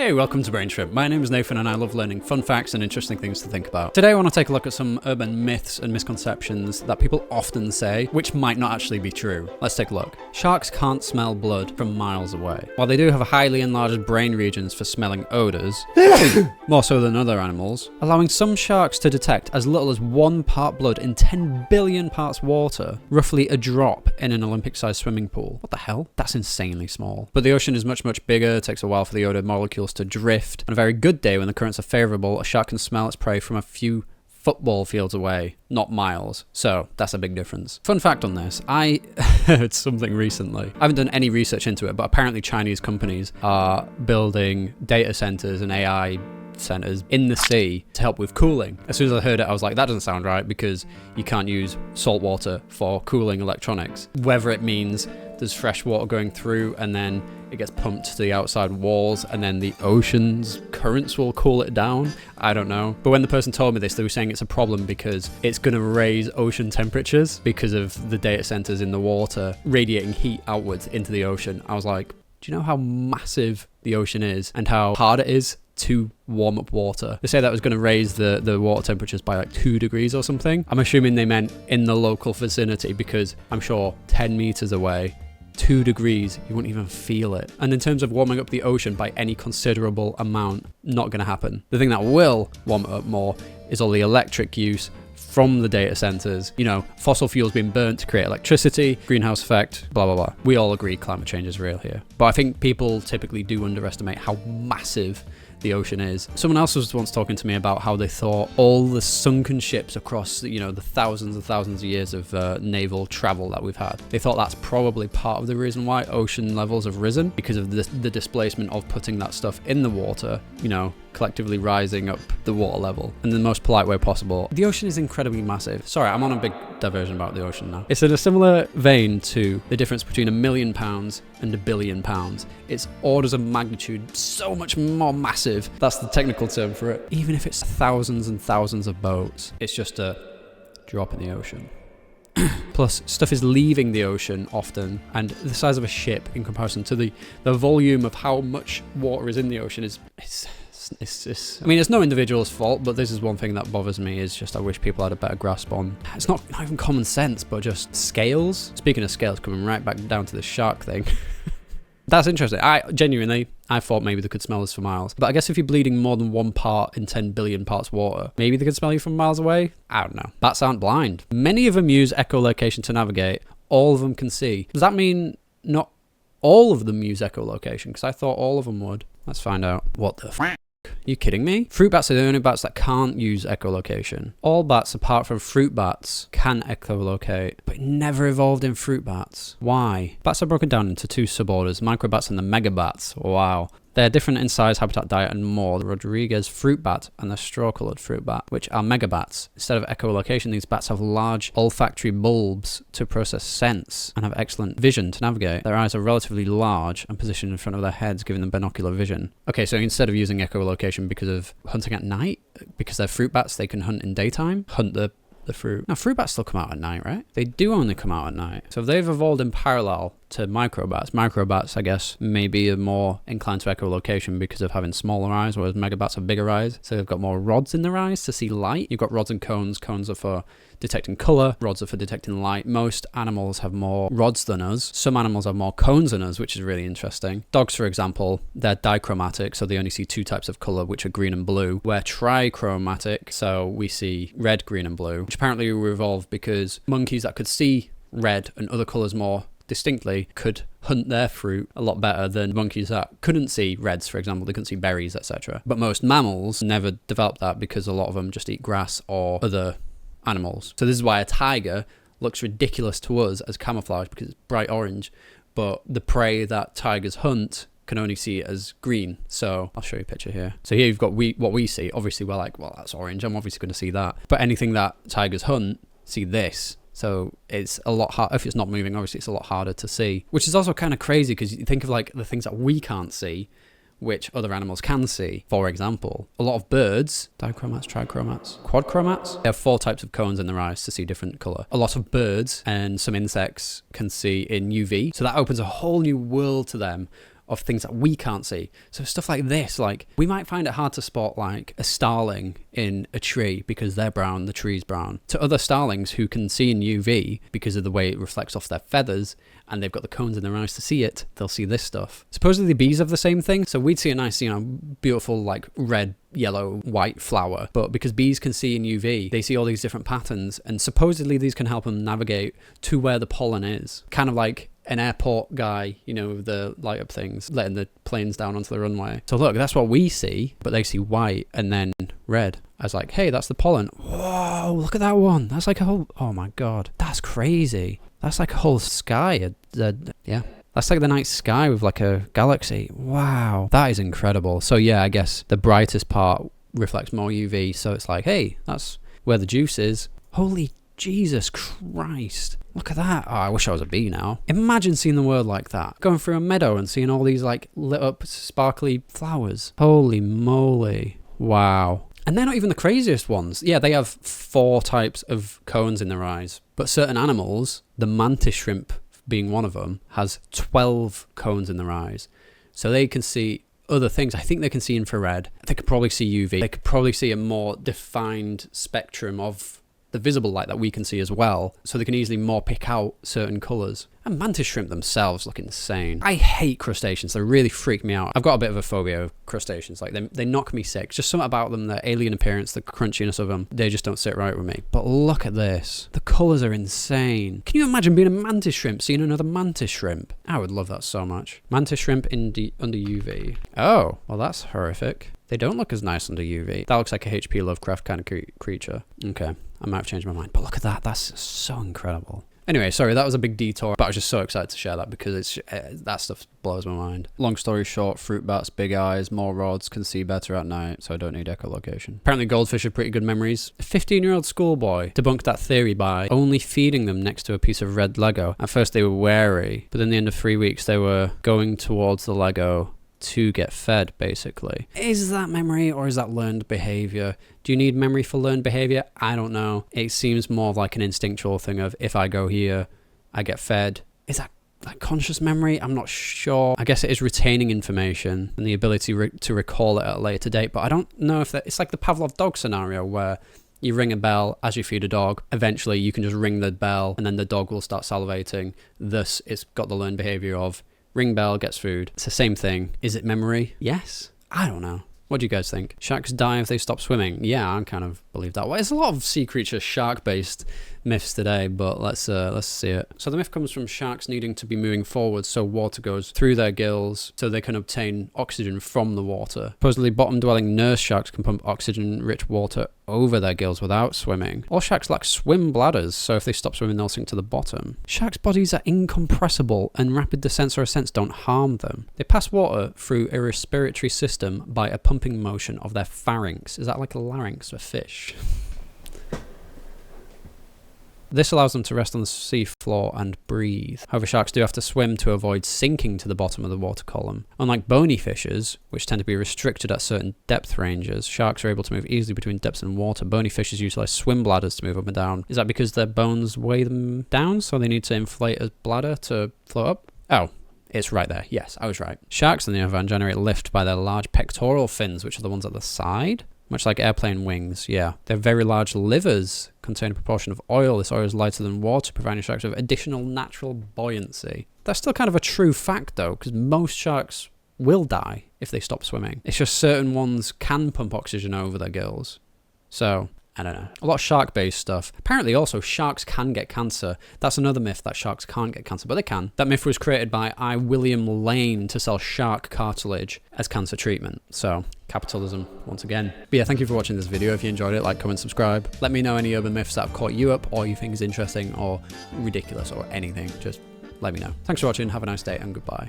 Hey, welcome to Brain Trip. My name is Nathan and I love learning fun facts and interesting things to think about. Today I want to take a look at some urban myths and misconceptions that people often say, which might not actually be true. Let's take a look. Sharks can't smell blood from miles away. While they do have highly enlarged brain regions for smelling odours, more so than other animals, allowing some sharks to detect as little as 1 part blood in 10 billion parts water, roughly a drop in an Olympic-sized swimming pool. What the hell? That's insanely small. But the ocean is much, much bigger. It takes a while for the odour molecules to drift. On a very good day when the currents are favourable, a shark can smell its prey from a few football fields away, not miles. So that's a big difference. Fun fact on this, I heard something recently. I haven't done any research into it, but apparently Chinese companies are building data centres and AI centres in the sea to help with cooling. As soon as I heard it, I was like, that doesn't sound right, because you can't use salt water for cooling electronics. Whether it means there's fresh water going through and then it gets pumped to the outside walls and then the ocean's currents will cool it down, I don't know. But when the person told me this, they were saying it's a problem because it's going to raise ocean temperatures because of the data centers in the water radiating heat outwards into the ocean. I was like, do you know how massive the ocean is and how hard it is to warm up water? They say that was going to raise the water temperatures by like 2 degrees or something. I'm assuming they meant in the local vicinity, because I'm sure 10 meters away, 2 degrees, you wouldn't even feel it. And in terms of warming up the ocean by any considerable amount, not going to happen. The thing that will warm it up more is all the electric use from the data centers, you know, fossil fuels being burnt to create electricity, greenhouse effect, blah, blah, blah. We all agree climate change is real here. But I think people typically do underestimate how massive the ocean is. Someone else was once talking to me about how they thought all the sunken ships across, you know, the thousands and thousands of years of naval travel that we've had, they thought that's probably part of the reason why ocean levels have risen, because of the displacement of putting that stuff in the water, you know, collectively rising up the water level in the most polite way possible. The ocean is incredibly massive. Sorry, I'm on a big diversion about the ocean now. It's in a similar vein to the difference between £1 million and £1 billion. It's orders of magnitude so much more massive. That's the technical term for it. Even if it's thousands and thousands of boats, it's just a drop in the ocean. Plus, stuff is leaving the ocean often, and the size of a ship in comparison to the volume of how much water is in the ocean is I mean, it's no individual's fault, but this is one thing that bothers me, is just I wish people had a better grasp on. It's not even common sense, but just scales. Speaking of scales, coming right back down to the shark thing. That's interesting. I thought maybe they could smell us for miles. But I guess if you're bleeding more than 1 part in 10 billion parts water, maybe they could smell you from miles away? I don't know. Bats aren't blind. Many of them use echolocation to navigate. All of them can see. Does that mean not all of them use echolocation? Because I thought all of them would. Let's find out. What the f***? You kidding me? Fruit bats are the only bats that can't use echolocation. All bats apart from fruit bats can echolocate, but it never evolved in fruit bats. Why? Bats are broken down into 2 suborders, microbats and the megabats. Wow. They're different in size, habitat, diet, and more. The Rodriguez fruit bat and the straw-coloured fruit bat, which are megabats. Instead of echolocation, these bats have large olfactory bulbs to process scents and have excellent vision to navigate. Their eyes are relatively large and positioned in front of their heads, giving them binocular vision. Okay, so instead of using echolocation because of hunting at night, because they're fruit bats, they can hunt in daytime, hunt the fruit. Now, fruit bats still come out at night, right? They do only come out at night. So they've evolved in parallel to microbats. Microbats, I guess, maybe are more inclined to echolocation because of having smaller eyes, whereas megabats have bigger eyes. So they've got more rods in their eyes to see light. You've got rods and cones. Cones are for detecting colour. Rods are for detecting light. Most animals have more rods than us. Some animals have more cones than us, which is really interesting. Dogs, for example, they're dichromatic, so they only see 2 types of colour, which are green and blue. We're trichromatic, so we see red, green and blue, which apparently were evolved because monkeys that could see red and other colours more distinctly could hunt their fruit a lot better than monkeys that couldn't see reds, for example. They couldn't see berries, etc. But most mammals never developed that because a lot of them just eat grass or other animals. So this is why a tiger looks ridiculous to us as camouflage, because it's bright orange, but the prey that tigers hunt can only see it as green. So I'll show you a picture here. So here you've got what we see. Obviously we're like, well, that's orange, I'm obviously going to see that. But anything that tigers hunt, see this. So it's a lot harder. If it's not moving, obviously it's a lot harder to see, which is also kind of crazy because you think of like the things that we can't see, which other animals can see. For example, a lot of birds, dichromats, trichromats, quadchromats, they have 4 types of cones in their eyes to see different colour. A lot of birds and some insects can see in UV. So that opens a whole new world to them of things that we can't see. So stuff like this, like we might find it hard to spot like a starling in a tree because they're brown, the tree's brown. To other starlings who can see in UV because of the way it reflects off their feathers, and they've got the cones in their eyes to see it, they'll see this stuff. Supposedly bees have the same thing, so we'd see a nice, beautiful like red, yellow, white flower, but because bees can see in UV, they see all these different patterns, and supposedly these can help them navigate to where the pollen is. Kind of like an airport guy, with the light up things, letting the planes down onto the runway. So look, that's what we see, but they see white and then red. I was like, hey, that's the pollen. Whoa, look at that one. That's like a whole, oh my God, that's crazy. That's like a whole sky. Yeah. That's like the night sky with like a galaxy. Wow. That is incredible. So yeah, I guess the brightest part reflects more UV. So it's like, hey, that's where the juice is. Holy Jesus Christ. Look at that. Oh, I wish I was a bee now. Imagine seeing the world like that. Going through a meadow and seeing all these like lit up sparkly flowers. Holy moly. Wow. And they're not even the craziest ones. Yeah, they have 4 types of cones in their eyes. But certain animals, the mantis shrimp being one of them, has 12 cones in their eyes. So they can see other things. I think they can see infrared. They could probably see UV. They could probably see a more defined spectrum of the visible light that we can see as well. So they can easily more pick out certain colours. And mantis shrimp themselves look insane. I hate crustaceans. They really freak me out. I've got a bit of a phobia of crustaceans. Like they knock me sick. Just something about them, their alien appearance, the crunchiness of them, they just don't sit right with me. But look at this. The colours are insane. Can you imagine being a mantis shrimp, seeing another mantis shrimp? I would love that so much. Mantis shrimp under UV. Oh, well that's horrific. They don't look as nice under UV. That looks like a H.P. Lovecraft kind of creature. Okay, I might have changed my mind. But look at that. That's so incredible. Anyway, sorry, that was a big detour, but I was just so excited to share that because that stuff blows my mind. Long story short, fruit bats, big eyes, more rods, can see better at night, so I don't need echolocation. Apparently goldfish have pretty good memories. A 15-year-old schoolboy debunked that theory by only feeding them next to a piece of red Lego. At first they were wary, but in the end of 3 weeks they were going towards the Lego to get fed, basically. Is that memory or is that learned behavior? Do you need memory for learned behavior? I don't know. It seems more like an instinctual thing of if I go here, I get fed. Is that like conscious memory? I'm not sure. I guess it is retaining information and the ability to recall it at a later date, but I don't know if it's like the Pavlov dog scenario where you ring a bell as you feed a dog. Eventually you can just ring the bell and then the dog will start salivating. Thus it's got the learned behavior of ring bell, gets food. It's the same thing. Is it memory? Yes. I don't know. What do you guys think? Sharks die if they stop swimming. Yeah, I kind of believe that. Well, there's a lot of sea creature shark-based myths today, but let's see it. So the myth comes from sharks needing to be moving forward so water goes through their gills so they can obtain oxygen from the water. Supposedly bottom-dwelling nurse sharks can pump oxygen-rich water over their gills without swimming. All sharks lack swim bladders, so if they stop swimming they'll sink to the bottom. Sharks' bodies are incompressible and rapid descents or ascents don't harm them. They pass water through a respiratory system by a pumping motion of their pharynx. Is that like a larynx of a fish? This allows them to rest on the sea floor and breathe. However, sharks do have to swim to avoid sinking to the bottom of the water column. Unlike bony fishes, which tend to be restricted at certain depth ranges, sharks are able to move easily between depths and water. Bony fishes utilize swim bladders to move up and down. Is that because their bones weigh them down, so they need to inflate a bladder to float up? Oh, it's right there. Yes, I was right. Sharks, on the other hand, generate lift by their large pectoral fins, which are the ones at the side. Much like airplane wings, yeah. Their very large livers contain a proportion of oil. This oil is lighter than water, providing sharks with additional natural buoyancy. That's still kind of a true fact, though, because most sharks will die if they stop swimming. It's just certain ones can pump oxygen over their gills. So, I don't know. A lot of shark-based stuff. Apparently also sharks can get cancer. That's another myth, that sharks can't get cancer, but they can. That myth was created by I. William Lane to sell shark cartilage as cancer treatment. So, capitalism once again. But yeah, thank you for watching this video. If you enjoyed it, like, comment, subscribe. Let me know any urban myths that have caught you up or you think is interesting or ridiculous or anything. Just let me know. Thanks for watching. Have a nice day and goodbye.